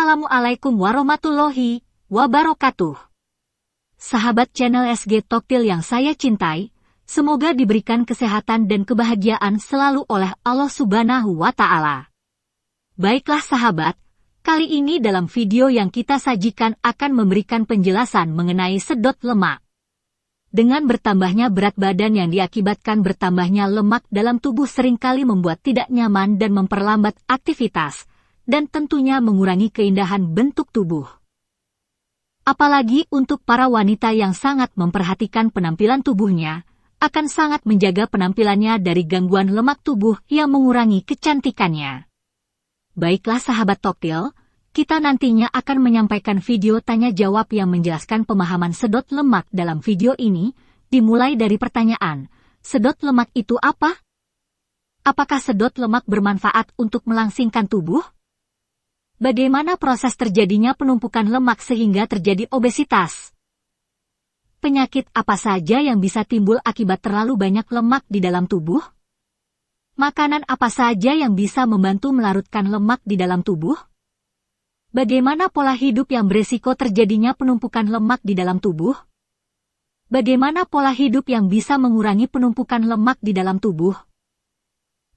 Assalamualaikum warahmatullahi wabarakatuh. Sahabat channel SG Toktil yang saya cintai, semoga diberikan kesehatan dan kebahagiaan selalu oleh Allah Subhanahu wa Ta'ala. Baiklah sahabat, kali ini dalam video yang kita sajikan akan memberikan penjelasan mengenai sedot lemak. Dengan bertambahnya berat badan yang diakibatkan bertambahnya lemak dalam tubuh seringkali membuat tidak nyaman dan memperlambat aktivitas, dan tentunya mengurangi keindahan bentuk tubuh. Apalagi untuk para wanita yang sangat memperhatikan penampilan tubuhnya, akan sangat menjaga penampilannya dari gangguan lemak tubuh yang mengurangi kecantikannya. Baiklah sahabat Toktil, kita nantinya akan menyampaikan video tanya-jawab yang menjelaskan pemahaman sedot lemak dalam video ini, dimulai dari pertanyaan, sedot lemak itu apa? Apakah sedot lemak bermanfaat untuk melangsingkan tubuh? Bagaimana proses terjadinya penumpukan lemak sehingga terjadi obesitas? Penyakit apa saja yang bisa timbul akibat terlalu banyak lemak di dalam tubuh? Makanan apa saja yang bisa membantu melarutkan lemak di dalam tubuh? Bagaimana pola hidup yang beresiko terjadinya penumpukan lemak di dalam tubuh? Bagaimana pola hidup yang bisa mengurangi penumpukan lemak di dalam tubuh?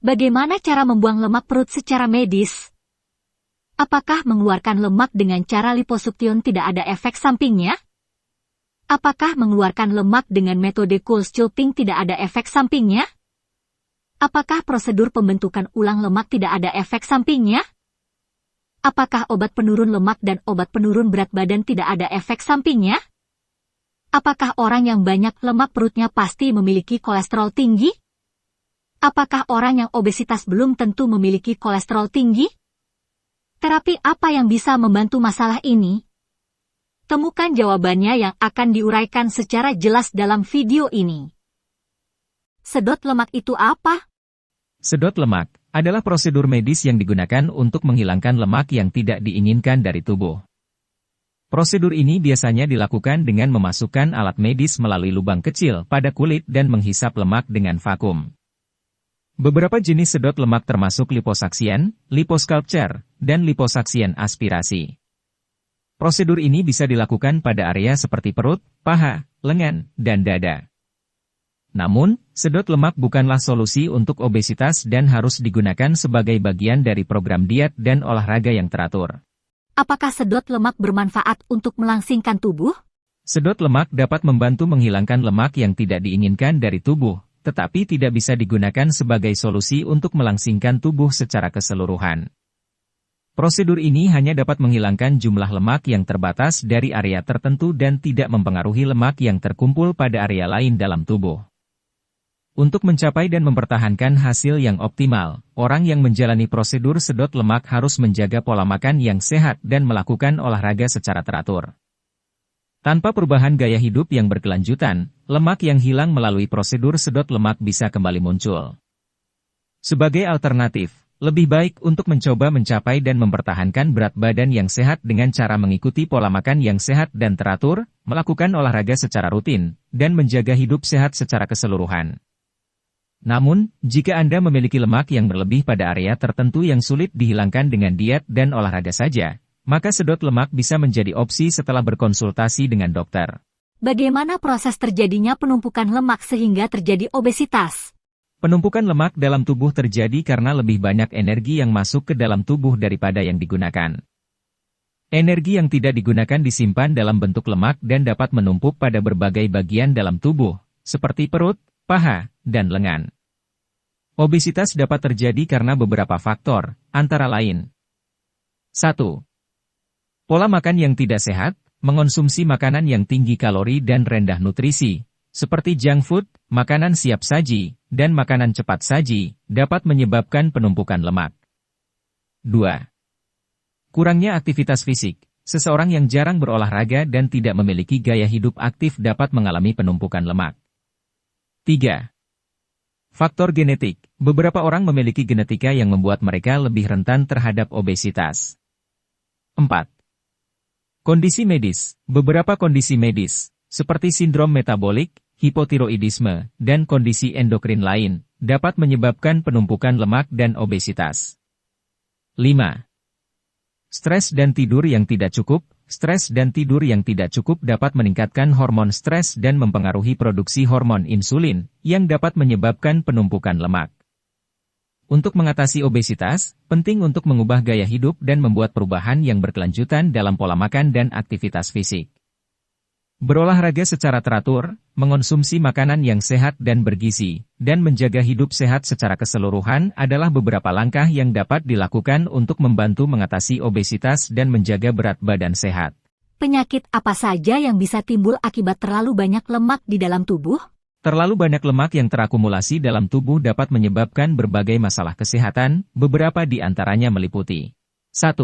Bagaimana cara membuang lemak perut secara medis? Apakah mengeluarkan lemak dengan cara liposuktion tidak ada efek sampingnya? Apakah mengeluarkan lemak dengan metode cold sculpting tidak ada efek sampingnya? Apakah prosedur pembentukan ulang lemak tidak ada efek sampingnya? Apakah obat penurun lemak dan obat penurun berat badan tidak ada efek sampingnya? Apakah orang yang banyak lemak perutnya pasti memiliki kolesterol tinggi? Apakah orang yang obesitas belum tentu memiliki kolesterol tinggi? Terapi apa yang bisa membantu masalah ini? Temukan jawabannya yang akan diuraikan secara jelas dalam video ini. Sedot lemak itu apa? Sedot lemak adalah prosedur medis yang digunakan untuk menghilangkan lemak yang tidak diinginkan dari tubuh. Prosedur ini biasanya dilakukan dengan memasukkan alat medis melalui lubang kecil pada kulit dan menghisap lemak dengan vakum. Beberapa jenis sedot lemak termasuk liposuction, liposculpture, dan liposuction aspirasi. Prosedur ini bisa dilakukan pada area seperti perut, paha, lengan, dan dada. Namun, sedot lemak bukanlah solusi untuk obesitas dan harus digunakan sebagai bagian dari program diet dan olahraga yang teratur. Apakah sedot lemak bermanfaat untuk melangsingkan tubuh? Sedot lemak dapat membantu menghilangkan lemak yang tidak diinginkan dari tubuh, tetapi tidak bisa digunakan sebagai solusi untuk melangsingkan tubuh secara keseluruhan. Prosedur ini hanya dapat menghilangkan jumlah lemak yang terbatas dari area tertentu dan tidak mempengaruhi lemak yang terkumpul pada area lain dalam tubuh. Untuk mencapai dan mempertahankan hasil yang optimal, orang yang menjalani prosedur sedot lemak harus menjaga pola makan yang sehat dan melakukan olahraga secara teratur. Tanpa perubahan gaya hidup yang berkelanjutan, lemak yang hilang melalui prosedur sedot lemak bisa kembali muncul. Sebagai alternatif, lebih baik untuk mencoba mencapai dan mempertahankan berat badan yang sehat dengan cara mengikuti pola makan yang sehat dan teratur, melakukan olahraga secara rutin, dan menjaga hidup sehat secara keseluruhan. Namun, jika Anda memiliki lemak yang berlebih pada area tertentu yang sulit dihilangkan dengan diet dan olahraga saja, maka sedot lemak bisa menjadi opsi setelah berkonsultasi dengan dokter. Bagaimana proses terjadinya penumpukan lemak sehingga terjadi obesitas? Penumpukan lemak dalam tubuh terjadi karena lebih banyak energi yang masuk ke dalam tubuh daripada yang digunakan. Energi yang tidak digunakan disimpan dalam bentuk lemak dan dapat menumpuk pada berbagai bagian dalam tubuh, seperti perut, paha, dan lengan. Obesitas dapat terjadi karena beberapa faktor, antara lain 1. Pola makan yang tidak sehat, mengonsumsi makanan yang tinggi kalori dan rendah nutrisi, seperti junk food, makanan siap saji, dan makanan cepat saji, dapat menyebabkan penumpukan lemak. 2. Kurangnya aktivitas fisik, seseorang yang jarang berolahraga dan tidak memiliki gaya hidup aktif dapat mengalami penumpukan lemak. 3. Faktor genetik, beberapa orang memiliki genetika yang membuat mereka lebih rentan terhadap obesitas. 4. Kondisi medis, beberapa kondisi medis, seperti sindrom metabolik, hipotiroidisme, dan kondisi endokrin lain, dapat menyebabkan penumpukan lemak dan obesitas. 5. Stres dan tidur yang tidak cukup. Stres dan tidur yang tidak cukup dapat meningkatkan hormon stres dan mempengaruhi produksi hormon insulin, yang dapat menyebabkan penumpukan lemak. Untuk mengatasi obesitas, penting untuk mengubah gaya hidup dan membuat perubahan yang berkelanjutan dalam pola makan dan aktivitas fisik. Berolahraga secara teratur, mengonsumsi makanan yang sehat dan bergizi, dan menjaga hidup sehat secara keseluruhan adalah beberapa langkah yang dapat dilakukan untuk membantu mengatasi obesitas dan menjaga berat badan sehat. Penyakit apa saja yang bisa timbul akibat terlalu banyak lemak di dalam tubuh? Terlalu banyak lemak yang terakumulasi dalam tubuh dapat menyebabkan berbagai masalah kesehatan, beberapa di antaranya meliputi 1.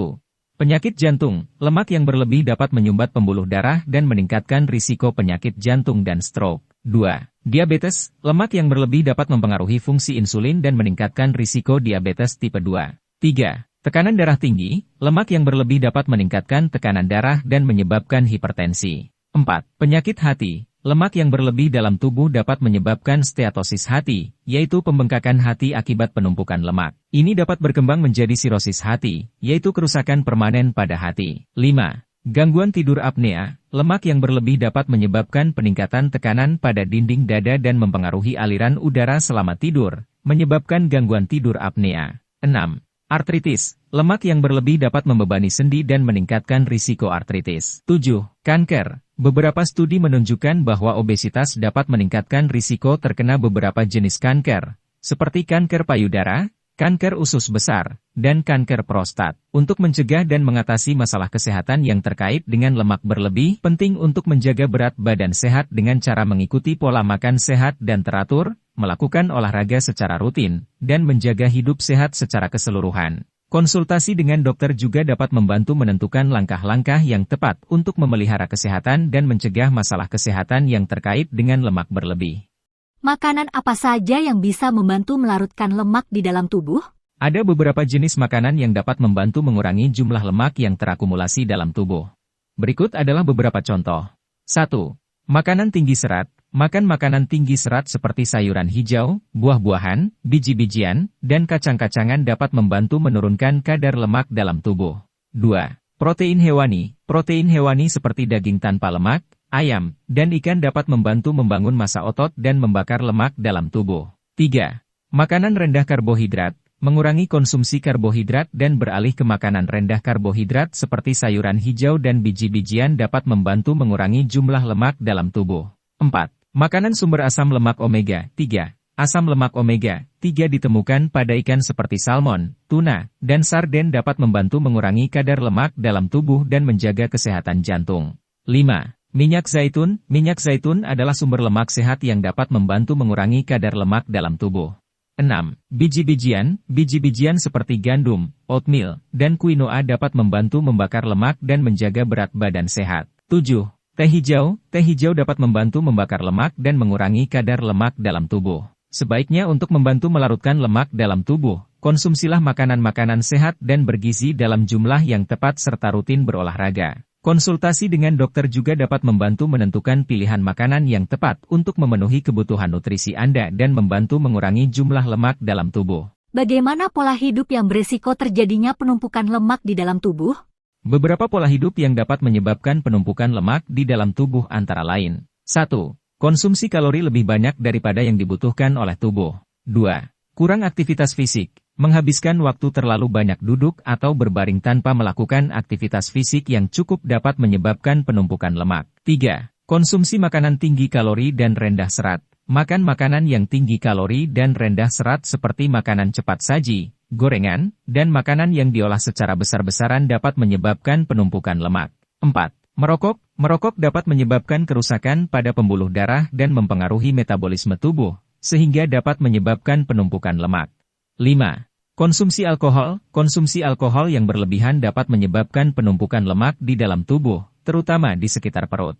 Penyakit jantung. Lemak yang berlebih dapat menyumbat pembuluh darah dan meningkatkan risiko penyakit jantung dan stroke. 2. Diabetes. Lemak yang berlebih dapat mempengaruhi fungsi insulin dan meningkatkan risiko diabetes tipe 2. 3. Tekanan darah tinggi. Lemak yang berlebih dapat meningkatkan tekanan darah dan menyebabkan hipertensi. 4. Penyakit hati. Lemak yang berlebih dalam tubuh dapat menyebabkan steatosis hati, yaitu pembengkakan hati akibat penumpukan lemak. Ini dapat berkembang menjadi sirosis hati, yaitu kerusakan permanen pada hati. 5. Gangguan tidur apnea. Lemak yang berlebih dapat menyebabkan peningkatan tekanan pada dinding dada dan mempengaruhi aliran udara selama tidur, menyebabkan gangguan tidur apnea. 6. Artritis. Lemak yang berlebih dapat membebani sendi dan meningkatkan risiko artritis. 7. Kanker. Beberapa studi menunjukkan bahwa obesitas dapat meningkatkan risiko terkena beberapa jenis kanker, seperti kanker payudara, kanker usus besar, dan kanker prostat. Untuk mencegah dan mengatasi masalah kesehatan yang terkait dengan lemak berlebih, penting untuk menjaga berat badan sehat dengan cara mengikuti pola makan sehat dan teratur, melakukan olahraga secara rutin, dan menjaga hidup sehat secara keseluruhan. Konsultasi dengan dokter juga dapat membantu menentukan langkah-langkah yang tepat untuk memelihara kesehatan dan mencegah masalah kesehatan yang terkait dengan lemak berlebih. Makanan apa saja yang bisa membantu melarutkan lemak di dalam tubuh? Ada beberapa jenis makanan yang dapat membantu mengurangi jumlah lemak yang terakumulasi dalam tubuh. Berikut adalah beberapa contoh. 1. Makanan tinggi serat. Makan makanan tinggi serat seperti sayuran hijau, buah-buahan, biji-bijian, dan kacang-kacangan dapat membantu menurunkan kadar lemak dalam tubuh. 2. Protein hewani. Protein hewani seperti daging tanpa lemak, ayam, dan ikan dapat membantu membangun massa otot dan membakar lemak dalam tubuh. 3. Makanan rendah karbohidrat. Mengurangi konsumsi karbohidrat dan beralih ke makanan rendah karbohidrat seperti sayuran hijau dan biji-bijian dapat membantu mengurangi jumlah lemak dalam tubuh. 4. Makanan sumber asam lemak omega 3. Asam lemak omega 3 ditemukan pada ikan seperti salmon, tuna, dan sarden dapat membantu mengurangi kadar lemak dalam tubuh dan menjaga kesehatan jantung. 5. Minyak zaitun. Minyak zaitun adalah sumber lemak sehat yang dapat membantu mengurangi kadar lemak dalam tubuh. 6. Biji-bijian. Biji-bijian seperti gandum, oatmeal, dan quinoa dapat membantu membakar lemak dan menjaga berat badan sehat. 7. Teh hijau. Teh hijau dapat membantu membakar lemak dan mengurangi kadar lemak dalam tubuh. Sebaiknya untuk membantu melarutkan lemak dalam tubuh, konsumsilah makanan-makanan sehat dan bergizi dalam jumlah yang tepat serta rutin berolahraga. Konsultasi dengan dokter juga dapat membantu menentukan pilihan makanan yang tepat untuk memenuhi kebutuhan nutrisi Anda dan membantu mengurangi jumlah lemak dalam tubuh. Bagaimana pola hidup yang berisiko terjadinya penumpukan lemak di dalam tubuh? Beberapa pola hidup yang dapat menyebabkan penumpukan lemak di dalam tubuh antara lain. 1. Konsumsi kalori lebih banyak daripada yang dibutuhkan oleh tubuh. 2. Kurang aktivitas fisik. Menghabiskan waktu terlalu banyak duduk atau berbaring tanpa melakukan aktivitas fisik yang cukup dapat menyebabkan penumpukan lemak. 3. Konsumsi makanan tinggi kalori dan rendah serat. Makan makanan yang tinggi kalori dan rendah serat seperti makanan cepat saji, gorengan, dan makanan yang diolah secara besar-besaran dapat menyebabkan penumpukan lemak. 4. Merokok. Merokok dapat menyebabkan kerusakan pada pembuluh darah dan mempengaruhi metabolisme tubuh, sehingga dapat menyebabkan penumpukan lemak. 5. Konsumsi alkohol. Konsumsi alkohol yang berlebihan dapat menyebabkan penumpukan lemak di dalam tubuh, terutama di sekitar perut.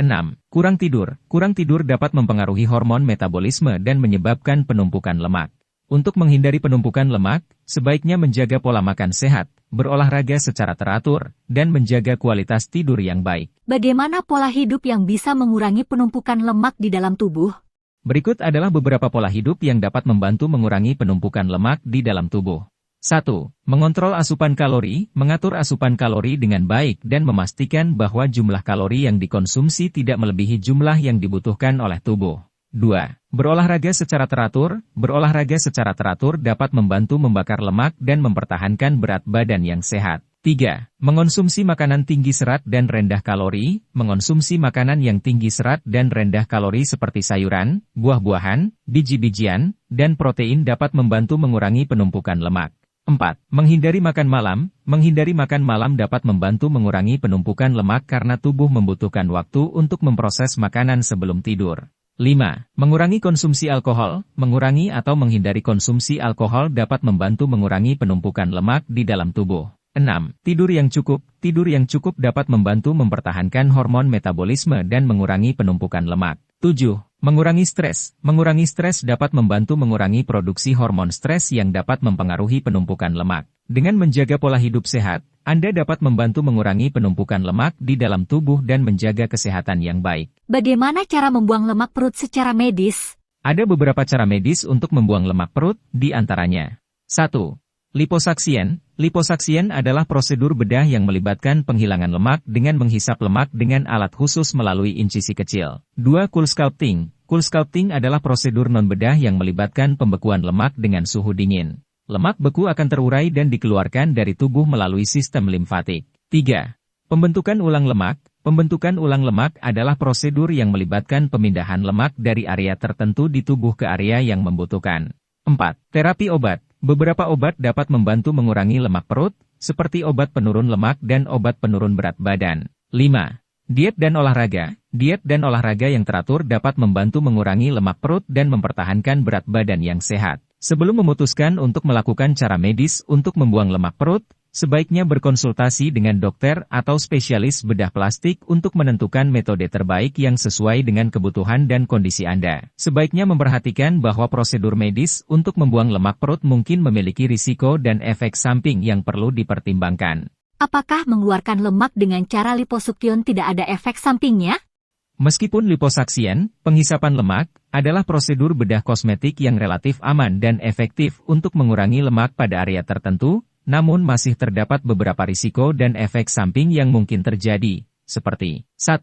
6. Kurang tidur. Kurang tidur dapat mempengaruhi hormon metabolisme dan menyebabkan penumpukan lemak. Untuk menghindari penumpukan lemak, sebaiknya menjaga pola makan sehat, berolahraga secara teratur, dan menjaga kualitas tidur yang baik. Bagaimana pola hidup yang bisa mengurangi penumpukan lemak di dalam tubuh? Berikut adalah beberapa pola hidup yang dapat membantu mengurangi penumpukan lemak di dalam tubuh. 1. Mengontrol asupan kalori, mengatur asupan kalori dengan baik dan memastikan bahwa jumlah kalori yang dikonsumsi tidak melebihi jumlah yang dibutuhkan oleh tubuh. 2. Berolahraga secara teratur. Berolahraga secara teratur dapat membantu membakar lemak dan mempertahankan berat badan yang sehat. 3. Mengonsumsi makanan tinggi serat dan rendah kalori. Mengonsumsi makanan yang tinggi serat dan rendah kalori seperti sayuran, buah-buahan, biji-bijian, dan protein dapat membantu mengurangi penumpukan lemak. 4. Menghindari makan malam. Menghindari makan malam dapat membantu mengurangi penumpukan lemak karena tubuh membutuhkan waktu untuk memproses makanan sebelum tidur. 5. Mengurangi konsumsi alkohol. Mengurangi atau menghindari konsumsi alkohol dapat membantu mengurangi penumpukan lemak di dalam tubuh. 6. Tidur yang cukup. Tidur yang cukup dapat membantu mempertahankan hormon metabolisme dan mengurangi penumpukan lemak. 7. Mengurangi stres. Mengurangi stres dapat membantu mengurangi produksi hormon stres yang dapat mempengaruhi penumpukan lemak. Dengan menjaga pola hidup sehat, Anda dapat membantu mengurangi penumpukan lemak di dalam tubuh dan menjaga kesehatan yang baik. Bagaimana cara membuang lemak perut secara medis? Ada beberapa cara medis untuk membuang lemak perut, di antaranya. 1. Liposaksien. Liposaksien adalah prosedur bedah yang melibatkan penghilangan lemak dengan menghisap lemak dengan alat khusus melalui insisi kecil. 2. Cool sculpting. Cool sculpting adalah prosedur non-bedah yang melibatkan pembekuan lemak dengan suhu dingin. Lemak beku akan terurai dan dikeluarkan dari tubuh melalui sistem limfatik. 3. Pembentukan ulang lemak. Pembentukan ulang lemak adalah prosedur yang melibatkan pemindahan lemak dari area tertentu di tubuh ke area yang membutuhkan. 4. Terapi obat. Beberapa obat dapat membantu mengurangi lemak perut, seperti obat penurun lemak dan obat penurun berat badan. 5. Diet dan olahraga. Diet dan olahraga yang teratur dapat membantu mengurangi lemak perut dan mempertahankan berat badan yang sehat. Sebelum memutuskan untuk melakukan cara medis untuk membuang lemak perut, sebaiknya berkonsultasi dengan dokter atau spesialis bedah plastik untuk menentukan metode terbaik yang sesuai dengan kebutuhan dan kondisi Anda. Sebaiknya memperhatikan bahwa prosedur medis untuk membuang lemak perut mungkin memiliki risiko dan efek samping yang perlu dipertimbangkan. Apakah mengeluarkan lemak dengan cara liposuktion tidak ada efek sampingnya? Meskipun liposaksien, penghisapan lemak, adalah prosedur bedah kosmetik yang relatif aman dan efektif untuk mengurangi lemak pada area tertentu, namun masih terdapat beberapa risiko dan efek samping yang mungkin terjadi, seperti 1.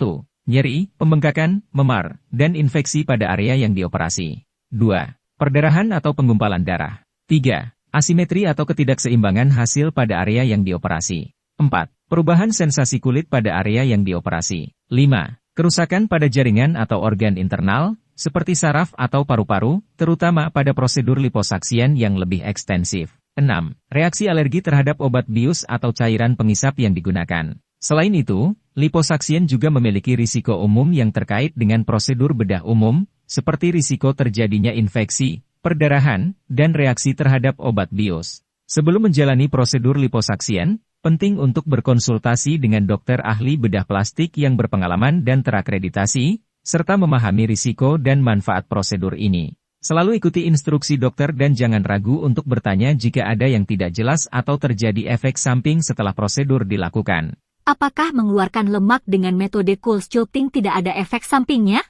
Nyeri, pembengkakan, memar, dan infeksi pada area yang dioperasi. 2. Perdarahan atau penggumpalan darah. 3. Asimetri atau ketidakseimbangan hasil pada area yang dioperasi. 4. Perubahan sensasi kulit pada area yang dioperasi. 5. Kerusakan pada jaringan atau organ internal, seperti saraf atau paru-paru, terutama pada prosedur liposaksien yang lebih ekstensif. 6. Reaksi alergi terhadap obat bius atau cairan pengisap yang digunakan. Selain itu, liposaksien juga memiliki risiko umum yang terkait dengan prosedur bedah umum, seperti risiko terjadinya infeksi, perdarahan, dan reaksi terhadap obat bius. Sebelum menjalani prosedur liposaksien, penting untuk berkonsultasi dengan dokter ahli bedah plastik yang berpengalaman dan terakreditasi, serta memahami risiko dan manfaat prosedur ini. Selalu ikuti instruksi dokter dan jangan ragu untuk bertanya jika ada yang tidak jelas atau terjadi efek samping setelah prosedur dilakukan. Apakah mengeluarkan lemak dengan metode cool sculpting tidak ada efek sampingnya?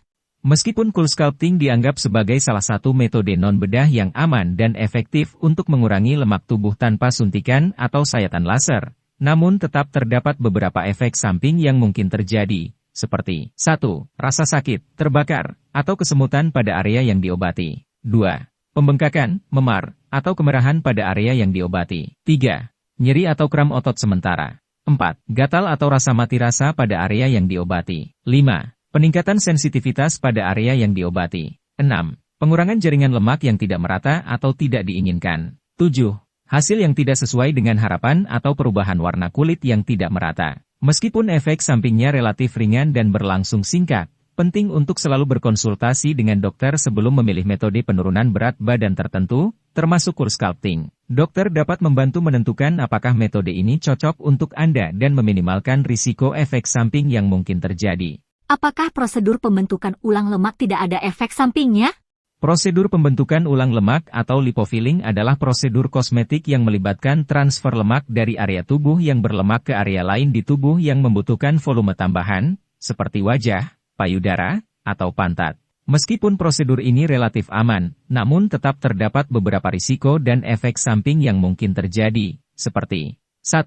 Meskipun cool sculpting dianggap sebagai salah satu metode non-bedah yang aman dan efektif untuk mengurangi lemak tubuh tanpa suntikan atau sayatan laser, namun tetap terdapat beberapa efek samping yang mungkin terjadi, seperti 1. Rasa sakit, terbakar, atau kesemutan pada area yang diobati. 2. Pembengkakan, memar, atau kemerahan pada area yang diobati. 3. Nyeri atau kram otot sementara. 4. Gatal atau rasa mati rasa pada area yang diobati. 5. Peningkatan sensitivitas pada area yang diobati. 6. Pengurangan jaringan lemak yang tidak merata atau tidak diinginkan. 7. Hasil yang tidak sesuai dengan harapan atau perubahan warna kulit yang tidak merata. Meskipun efek sampingnya relatif ringan dan berlangsung singkat, penting untuk selalu berkonsultasi dengan dokter sebelum memilih metode penurunan berat badan tertentu, termasuk cool sculpting. Dokter dapat membantu menentukan apakah metode ini cocok untuk Anda dan meminimalkan risiko efek samping yang mungkin terjadi. Apakah prosedur pembentukan ulang lemak tidak ada efek sampingnya? Prosedur pembentukan ulang lemak atau lipofilling adalah prosedur kosmetik yang melibatkan transfer lemak dari area tubuh yang berlemak ke area lain di tubuh yang membutuhkan volume tambahan, seperti wajah, payudara, atau pantat. Meskipun prosedur ini relatif aman, namun tetap terdapat beberapa risiko dan efek samping yang mungkin terjadi, seperti 1.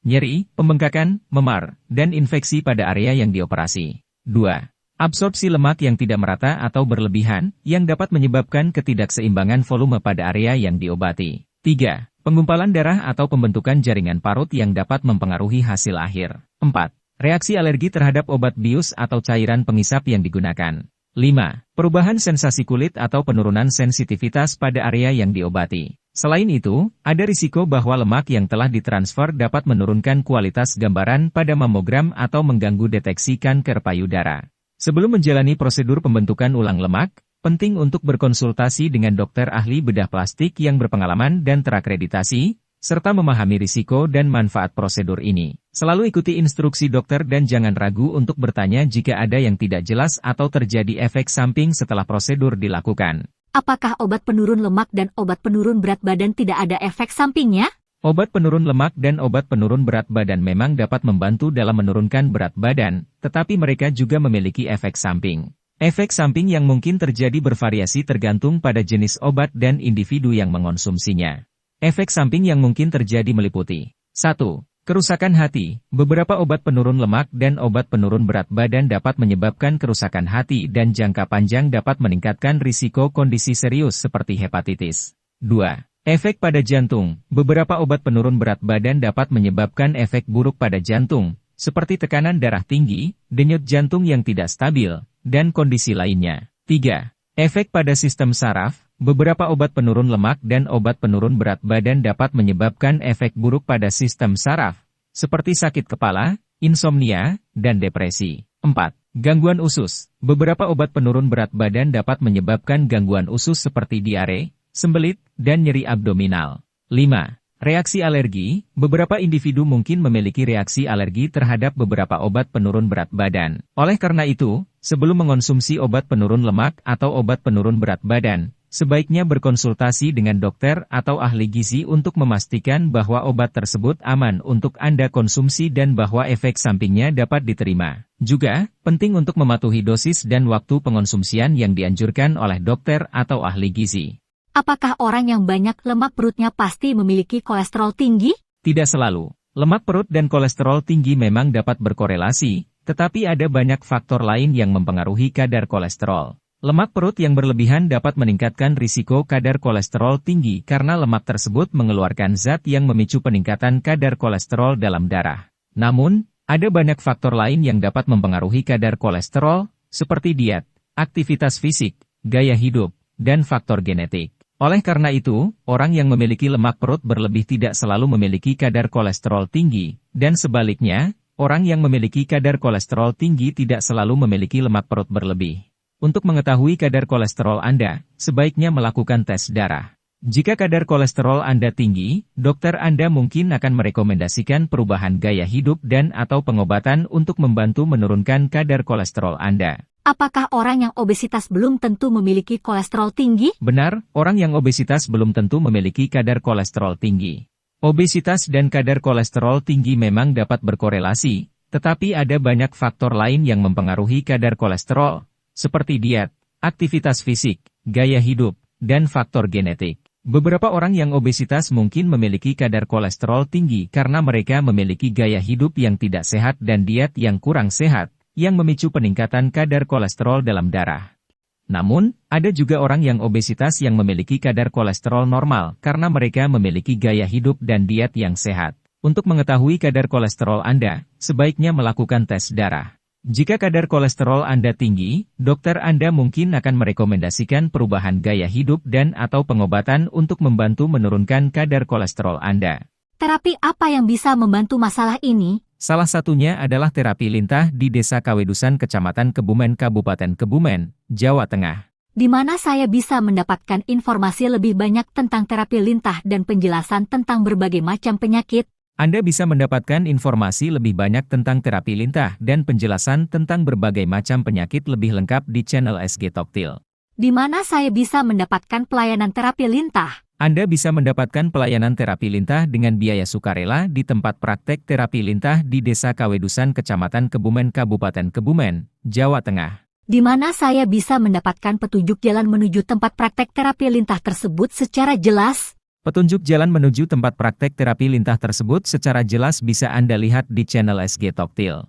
Nyeri, pembengkakan, memar, dan infeksi pada area yang dioperasi. 2. Absorpsi lemak yang tidak merata atau berlebihan, yang dapat menyebabkan ketidakseimbangan volume pada area yang diobati. 3. Penggumpalan darah atau pembentukan jaringan parut yang dapat mempengaruhi hasil akhir. 4. Reaksi alergi terhadap obat bius atau cairan pengisap yang digunakan. 5. Perubahan sensasi kulit atau penurunan sensitivitas pada area yang diobati. Selain itu, ada risiko bahwa lemak yang telah ditransfer dapat menurunkan kualitas gambaran pada mamogram atau mengganggu deteksi kanker payudara. Sebelum menjalani prosedur pembentukan ulang lemak, penting untuk berkonsultasi dengan dokter ahli bedah plastik yang berpengalaman dan terakreditasi, serta memahami risiko dan manfaat prosedur ini. Selalu ikuti instruksi dokter dan jangan ragu untuk bertanya jika ada yang tidak jelas atau terjadi efek samping setelah prosedur dilakukan. Apakah obat penurun lemak dan obat penurun berat badan tidak ada efek sampingnya? Obat penurun lemak dan obat penurun berat badan memang dapat membantu dalam menurunkan berat badan, tetapi mereka juga memiliki efek samping. Efek samping yang mungkin terjadi bervariasi tergantung pada jenis obat dan individu yang mengonsumsinya. Efek samping yang mungkin terjadi meliputi 1. Kerusakan hati. Beberapa obat penurun lemak dan obat penurun berat badan dapat menyebabkan kerusakan hati dan jangka panjang dapat meningkatkan risiko kondisi serius seperti hepatitis. 2. Efek pada jantung. Beberapa obat penurun berat badan dapat menyebabkan efek buruk pada jantung, seperti tekanan darah tinggi, denyut jantung yang tidak stabil, dan kondisi lainnya. 3. Efek pada sistem saraf. Beberapa obat penurun lemak dan obat penurun berat badan dapat menyebabkan efek buruk pada sistem saraf, seperti sakit kepala, insomnia, dan depresi. 4. Gangguan usus. Beberapa obat penurun berat badan dapat menyebabkan gangguan usus seperti diare, sembelit, dan nyeri abdominal. 5. Reaksi alergi. Beberapa individu mungkin memiliki reaksi alergi terhadap beberapa obat penurun berat badan. Oleh karena itu, sebelum mengonsumsi obat penurun lemak atau obat penurun berat badan, sebaiknya berkonsultasi dengan dokter atau ahli gizi untuk memastikan bahwa obat tersebut aman untuk Anda konsumsi dan bahwa efek sampingnya dapat diterima. Juga, penting untuk mematuhi dosis dan waktu pengonsumsian yang dianjurkan oleh dokter atau ahli gizi. Apakah orang yang banyak lemak perutnya pasti memiliki kolesterol tinggi? Tidak selalu. Lemak perut dan kolesterol tinggi memang dapat berkorelasi, tetapi ada banyak faktor lain yang mempengaruhi kadar kolesterol. Lemak perut yang berlebihan dapat meningkatkan risiko kadar kolesterol tinggi karena lemak tersebut mengeluarkan zat yang memicu peningkatan kadar kolesterol dalam darah. Namun, ada banyak faktor lain yang dapat mempengaruhi kadar kolesterol, seperti diet, aktivitas fisik, gaya hidup, dan faktor genetik. Oleh karena itu, orang yang memiliki lemak perut berlebih tidak selalu memiliki kadar kolesterol tinggi, dan sebaliknya, orang yang memiliki kadar kolesterol tinggi tidak selalu memiliki lemak perut berlebih. Untuk mengetahui kadar kolesterol Anda, sebaiknya melakukan tes darah. Jika kadar kolesterol Anda tinggi, dokter Anda mungkin akan merekomendasikan perubahan gaya hidup dan atau pengobatan untuk membantu menurunkan kadar kolesterol Anda. Apakah orang yang obesitas belum tentu memiliki kolesterol tinggi? Benar, orang yang obesitas belum tentu memiliki kadar kolesterol tinggi. Obesitas dan kadar kolesterol tinggi memang dapat berkorelasi, tetapi ada banyak faktor lain yang mempengaruhi kadar kolesterol, seperti diet, aktivitas fisik, gaya hidup, dan faktor genetik. Beberapa orang yang obesitas mungkin memiliki kadar kolesterol tinggi karena mereka memiliki gaya hidup yang tidak sehat dan diet yang kurang sehat, yang memicu peningkatan kadar kolesterol dalam darah. Namun, ada juga orang yang obesitas yang memiliki kadar kolesterol normal karena mereka memiliki gaya hidup dan diet yang sehat. Untuk mengetahui kadar kolesterol Anda, sebaiknya melakukan tes darah. Jika kadar kolesterol Anda tinggi, dokter Anda mungkin akan merekomendasikan perubahan gaya hidup dan atau pengobatan untuk membantu menurunkan kadar kolesterol Anda. Terapi apa yang bisa membantu masalah ini? Salah satunya adalah terapi lintah di Desa Kawedusan Kecamatan Kebumen Kabupaten Kebumen, Jawa Tengah. Di mana saya bisa mendapatkan informasi lebih banyak tentang terapi lintah dan penjelasan tentang berbagai macam penyakit? Anda bisa mendapatkan informasi lebih banyak tentang terapi lintah dan penjelasan tentang berbagai macam penyakit lebih lengkap di channel SG Toktil. Di mana saya bisa mendapatkan pelayanan terapi lintah? Anda bisa mendapatkan pelayanan terapi lintah dengan biaya sukarela di tempat praktek terapi lintah di Desa Kawedusan Kecamatan Kebumen Kabupaten Kebumen, Jawa Tengah. Di mana saya bisa mendapatkan petunjuk jalan menuju tempat praktek terapi lintah tersebut secara jelas? Petunjuk jalan menuju tempat praktek terapi lintah tersebut secara jelas bisa Anda lihat di channel SG Toktil.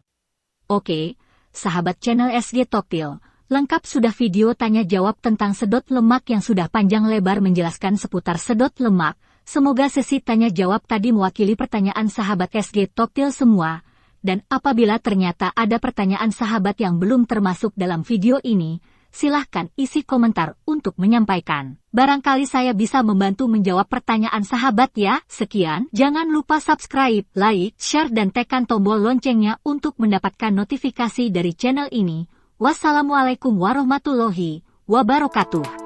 Oke, sahabat channel SG Toktil, lengkap sudah video tanya jawab tentang sedot lemak yang sudah panjang lebar menjelaskan seputar sedot lemak. Semoga sesi tanya jawab tadi mewakili pertanyaan sahabat SG Toktil semua. Dan apabila ternyata ada pertanyaan sahabat yang belum termasuk dalam video ini, silahkan isi komentar untuk menyampaikan. Barangkali saya bisa membantu menjawab pertanyaan sahabat ya. Sekian, jangan lupa subscribe, like, share dan tekan tombol loncengnya untuk mendapatkan notifikasi dari channel ini. Wassalamualaikum warahmatullahi wabarakatuh.